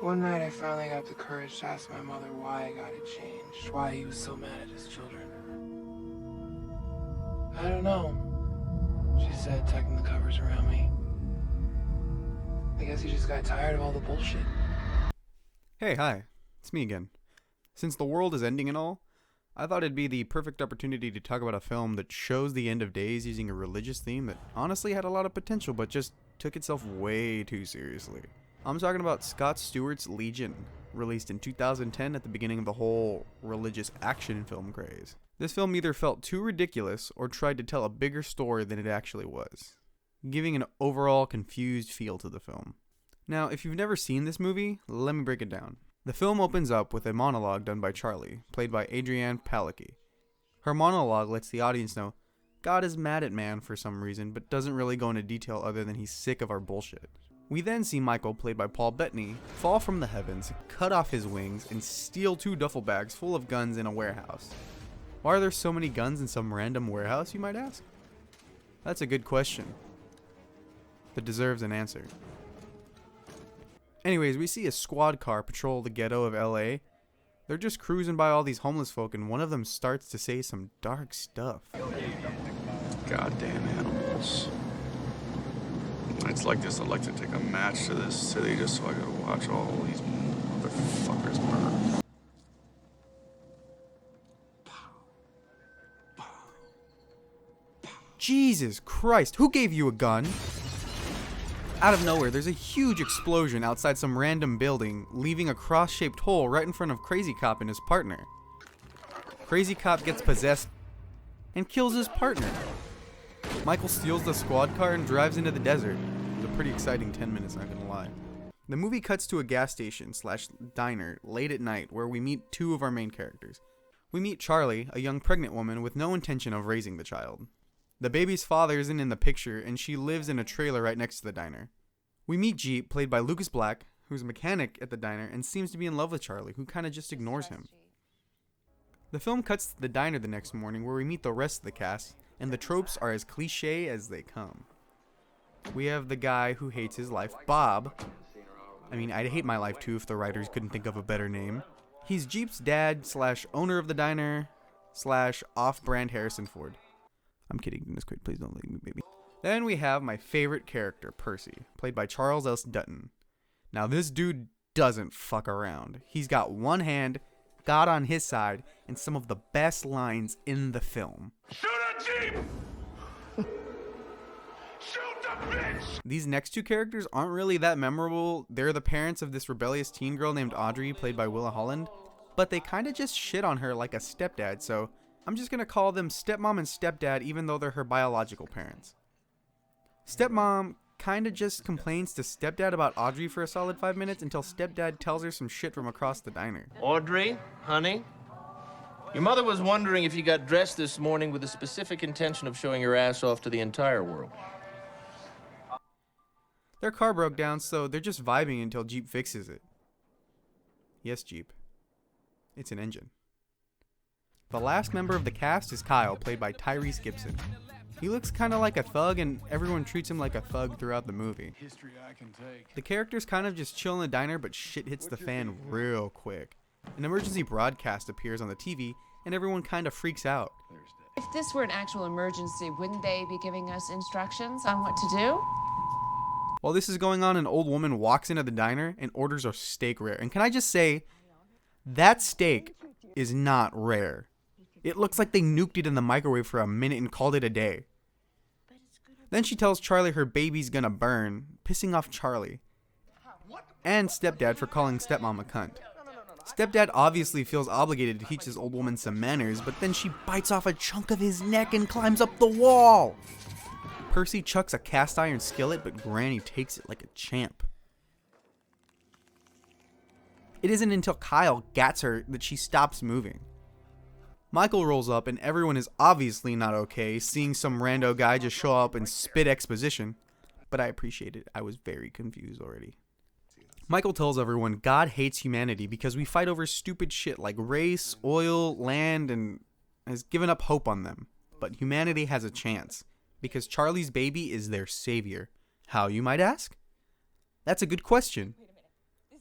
One night I finally got the courage to ask my mother why I got it changed, why he was so mad at his children. I don't know, she said, tucking the covers around me. I guess he just got tired of all the bullshit. Hey, hi. It's me again. Since the world is ending and all, I thought it'd be the perfect opportunity to talk about a film that shows the end of days using a religious theme that honestly had a lot of potential but just took itself way too seriously. I'm talking about Scott Stewart's Legion, released in 2010 at the beginning of the whole religious action film craze. This film either felt too ridiculous or tried to tell a bigger story than it actually was, giving an overall confused feel to the film. Now, if you've never seen this movie, let me break it down. The film opens up with a monologue done by Charlie, played by Adrienne Palicki. Her monologue lets the audience know God is mad at man for some reason, but doesn't really go into detail other than he's sick of our bullshit. We then see Michael, played by Paul Bettany, fall from the heavens, cut off his wings, and steal 2 duffel bags full of guns in a warehouse. Why are there so many guns in some random warehouse, you might ask? That's a good question that deserves an answer. Anyways, we see a squad car patrol the ghetto of LA. They're just cruising by all these homeless folk, and one of them starts to say some dark stuff. Goddamn animals. Nights like this, I'd like to take a match to this city just so I could watch all these motherfuckers burn. Jesus Christ, who gave you a gun? Out of nowhere, there's a huge explosion outside some random building, leaving a cross-shaped hole right in front of Crazy Cop and his partner. Crazy Cop gets possessed and kills his partner. Michael steals the squad car and drives into the desert. It was a pretty exciting 10 minutes, not gonna lie. The movie cuts to a gas station / diner late at night where we meet 2 of our main characters. We meet Charlie, a young pregnant woman with no intention of raising the child. The baby's father isn't in the picture, and she lives in a trailer right next to the diner. We meet Jeep, played by Lucas Black, who's a mechanic at the diner and seems to be in love with Charlie, who kind of just ignores him. The film cuts to the diner the next morning where we meet the rest of the cast, and the tropes are as cliche as they come. We have the guy who hates his life, Bob. I mean, I'd hate my life too if the writers couldn't think of a better name. He's Jeep's dad / owner of the diner / off-brand Harrison Ford. I'm kidding, Dennis Quaid, please don't leave me, baby. Then we have my favorite character, Percy, played by Charles S. Dutton. Now this dude doesn't fuck around. He's got one hand, God on his side, and some of the best lines in the film. Shoot a Jeep! Shoot the bitch! These next 2 characters aren't really that memorable. They're the parents of this rebellious teen girl named Audrey, played by Willa Holland, but they kind of just shit on her like a stepdad, so I'm just gonna call them stepmom and stepdad even though they're her biological parents. Stepmom kinda just complains to stepdad about Audrey for a solid 5 minutes until stepdad tells her some shit from across the diner. Audrey, honey, your mother was wondering if you got dressed this morning with the specific intention of showing your ass off to the entire world. Their car broke down, so they're just vibing until Jeep fixes it. Yes, Jeep. It's an engine. The last member of the cast is Kyle, played by Tyrese Gibson. He looks kind of like a thug, and everyone treats him like a thug throughout the movie. The characters kind of just chill in the diner, but shit hits the fan real quick. An emergency broadcast appears on the TV, and everyone kind of freaks out. If this were an actual emergency, wouldn't they be giving us instructions on what to do? While this is going on, an old woman walks into the diner and orders a steak rare. And can I just say, that steak is not rare. It looks like they nuked it in the microwave for a minute and called it a day. Then she tells Charlie her baby's gonna burn, pissing off Charlie. And stepdad for calling stepmom a cunt. Stepdad obviously feels obligated to teach this old woman some manners, but then she bites off a chunk of his neck and climbs up the wall. Percy chucks a cast iron skillet, but Granny takes it like a champ. It isn't until Kyle gats her that she stops moving. Michael rolls up and everyone is obviously not okay seeing some rando guy just show up and spit exposition, but I appreciate it. I was very confused already. Michael tells everyone God hates humanity because we fight over stupid shit like race, oil, land, and has given up hope on them. But humanity has a chance because Charlie's baby is their savior. How, you might ask? That's a good question.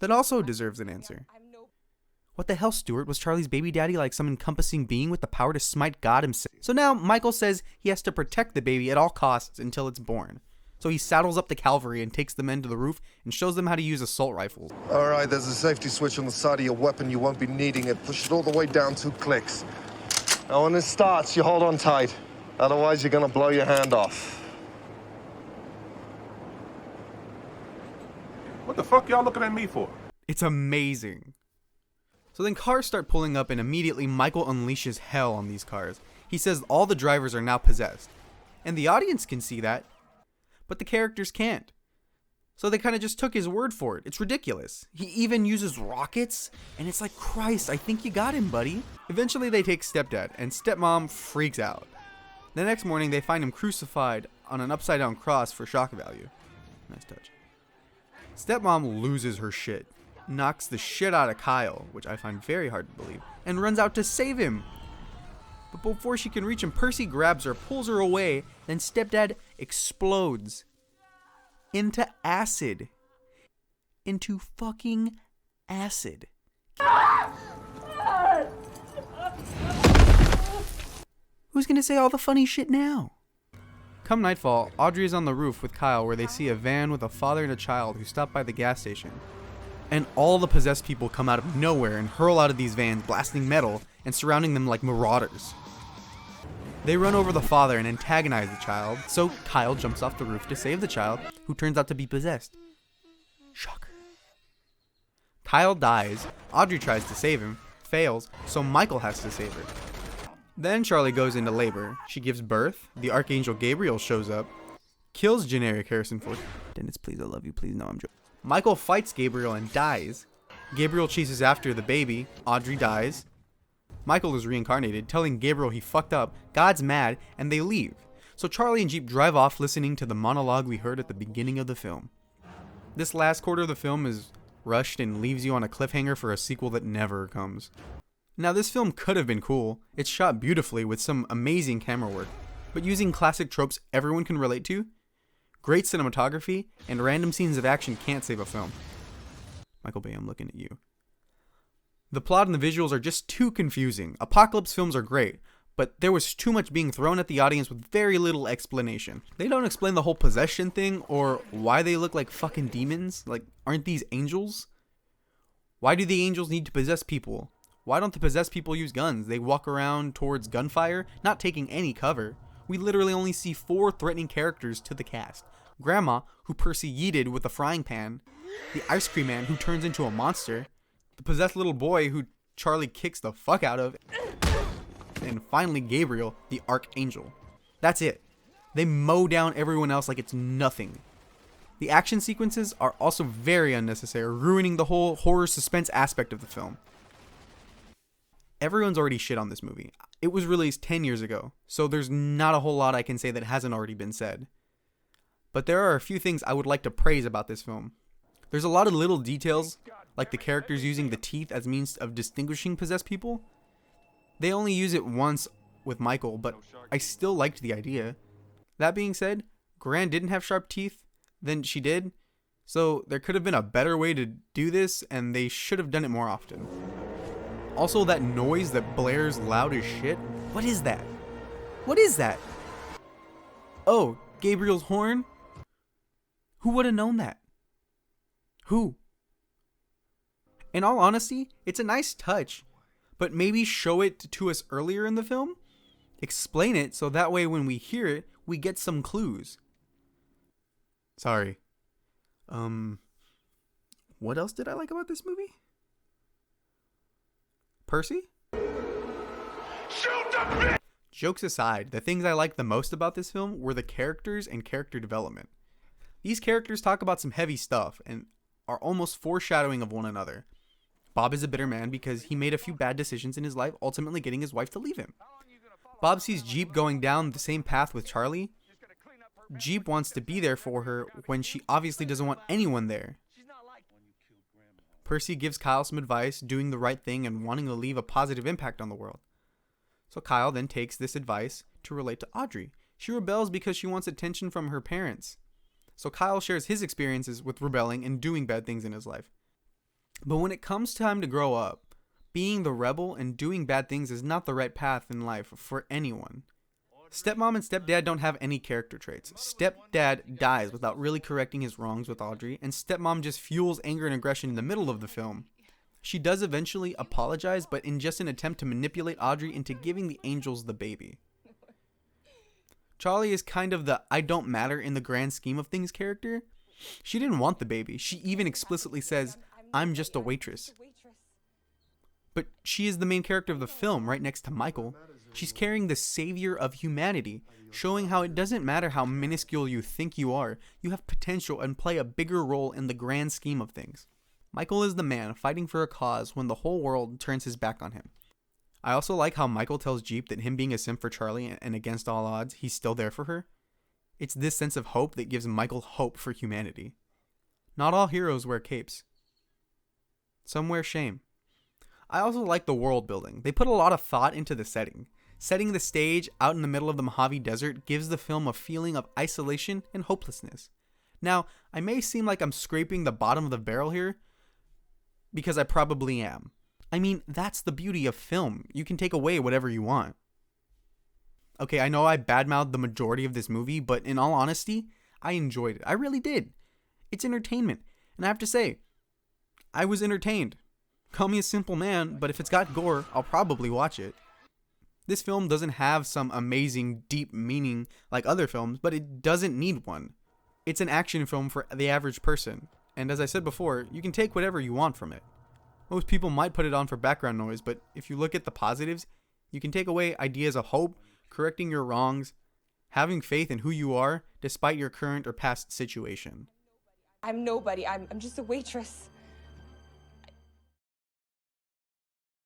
that also deserves an answer. What the hell, Stewart? Was Charlie's baby daddy like some encompassing being with the power to smite God himself? So now Michael says he has to protect the baby at all costs until it's born. So he saddles up the cavalry and takes the men to the roof and shows them how to use assault rifles. All right, there's a safety switch on the side of your weapon. You won't be needing it. Push it all the way down 2 clicks. Now when it starts, you hold on tight. Otherwise, you're gonna blow your hand off. What the fuck y'all looking at me for? It's amazing. So then cars start pulling up and immediately Michael unleashes hell on these cars. He says all the drivers are now possessed. And the audience can see that, but the characters can't. So they kind of just took his word for it. It's ridiculous. He even uses rockets, and it's like, Christ, I think you got him, buddy. Eventually they take stepdad, and stepmom freaks out. The next morning they find him crucified on an upside down cross for shock value. Nice touch. Stepmom loses her shit, knocks the shit out of Kyle, which I find very hard to believe, and runs out to save him. But before she can reach him, Percy grabs her, pulls her away, then stepdad explodes into acid. Into fucking acid. Who's gonna say all the funny shit now? Come nightfall, Audrey is on the roof with Kyle where they see a van with a father and a child who stop by the gas station. And all the possessed people come out of nowhere and hurl out of these vans, blasting metal and surrounding them like marauders. They run over the father and antagonize the child, so Kyle jumps off the roof to save the child, who turns out to be possessed. Shocker. Kyle dies, Audrey tries to save him, fails, so Michael has to save her. Then Charlie goes into labor, she gives birth, the Archangel Gabriel shows up, kills generic Harrison Ford. Dennis, please, I love you, please, no, I'm joking. Michael fights Gabriel and dies. Gabriel chases after the baby, Audrey dies. Michael is reincarnated, telling Gabriel he fucked up, God's mad, and they leave. So Charlie and Jeep drive off listening to the monologue we heard at the beginning of the film. This last quarter of the film is rushed and leaves you on a cliffhanger for a sequel that never comes. Now this film could have been cool, it's shot beautifully with some amazing camera work, but using classic tropes everyone can relate to, great cinematography, and random scenes of action can't save a film. Michael Bay, I'm looking at you. The plot and the visuals are just too confusing. Apocalypse films are great, but there was too much being thrown at the audience with very little explanation. They don't explain the whole possession thing or why they look like fucking demons. Like, aren't these angels? Why do the angels need to possess people? Why don't the possessed people use guns? They walk around towards gunfire, not taking any cover. We literally only see 4 threatening characters to the cast. Grandma, who Percy yeeted with a frying pan. The ice cream man, who turns into a monster. The possessed little boy, who Charlie kicks the fuck out of. And finally Gabriel, the Archangel. That's it. They mow down everyone else like it's nothing. The action sequences are also very unnecessary, ruining the whole horror suspense aspect of the film. Everyone's already shit on this movie. It was released 10 years ago, so there's not a whole lot I can say that hasn't already been said. But there are a few things I would like to praise about this film. There's a lot of little details, like the characters using the teeth as means of distinguishing possessed people. They only use it once with Michael, but I still liked the idea. That being said, Gran didn't have sharp teeth, then she did, so there could have been a better way to do this, and they should have done it more often. Also, that noise that blares loud as shit, what is that? What is that? Oh, Gabriel's horn? Who would have known that? Who? In all honesty, it's a nice touch, but maybe show it to us earlier in the film? Explain it so that way when we hear it, we get some clues. Sorry. What else did I like about this movie? Percy? Shoot the bitch! Jokes aside, the things I liked the most about this film were the characters and character development. These characters talk about some heavy stuff and are almost foreshadowing of one another. Bob is a bitter man because he made a few bad decisions in his life, ultimately getting his wife to leave him. Bob sees Jeep going down the same path with Charlie. Jeep wants to be there for her when she obviously doesn't want anyone there. Percy gives Kyle some advice, doing the right thing and wanting to leave a positive impact on the world. So Kyle then takes this advice to relate to Audrey. She rebels because she wants attention from her parents. So Kyle shares his experiences with rebelling and doing bad things in his life. But when it comes time to grow up, being the rebel and doing bad things is not the right path in life for anyone. Stepmom and stepdad don't have any character traits. Stepdad dies without really correcting his wrongs with Audrey, and stepmom just fuels anger and aggression in the middle of the film. She does eventually apologize, but in just an attempt to manipulate Audrey into giving the angels the baby. Charlie is kind of the I don't matter in the grand scheme of things character. She didn't want the baby. She even explicitly says, "I'm just a waitress." But she is the main character of the film, right next to Michael. She's carrying the savior of humanity, showing how it doesn't matter how minuscule you think you are, you have potential and play a bigger role in the grand scheme of things. Michael is the man fighting for a cause when the whole world turns his back on him. I also like how Michael tells Jeep that him being a simp for Charlie and against all odds, he's still there for her. It's this sense of hope that gives Michael hope for humanity. Not all heroes wear capes. Some wear shame. I also like the world building. They put a lot of thought into the setting. Setting the stage out in the middle of the Mojave Desert gives the film a feeling of isolation and hopelessness. Now, I may seem like I'm scraping the bottom of the barrel here, because I probably am. I mean, that's the beauty of film. You can take away whatever you want. Okay, I know I badmouthed the majority of this movie, but in all honesty, I enjoyed it. I really did. It's entertainment. And I have to say, I was entertained. Call me a simple man, but if it's got gore, I'll probably watch it. This film doesn't have some amazing, deep meaning like other films, but it doesn't need one. It's an action film for the average person. And as I said before, you can take whatever you want from it. Most people might put it on for background noise, but if you look at the positives, you can take away ideas of hope, correcting your wrongs, having faith in who you are despite your current or past situation. I'm nobody. I'm just a waitress.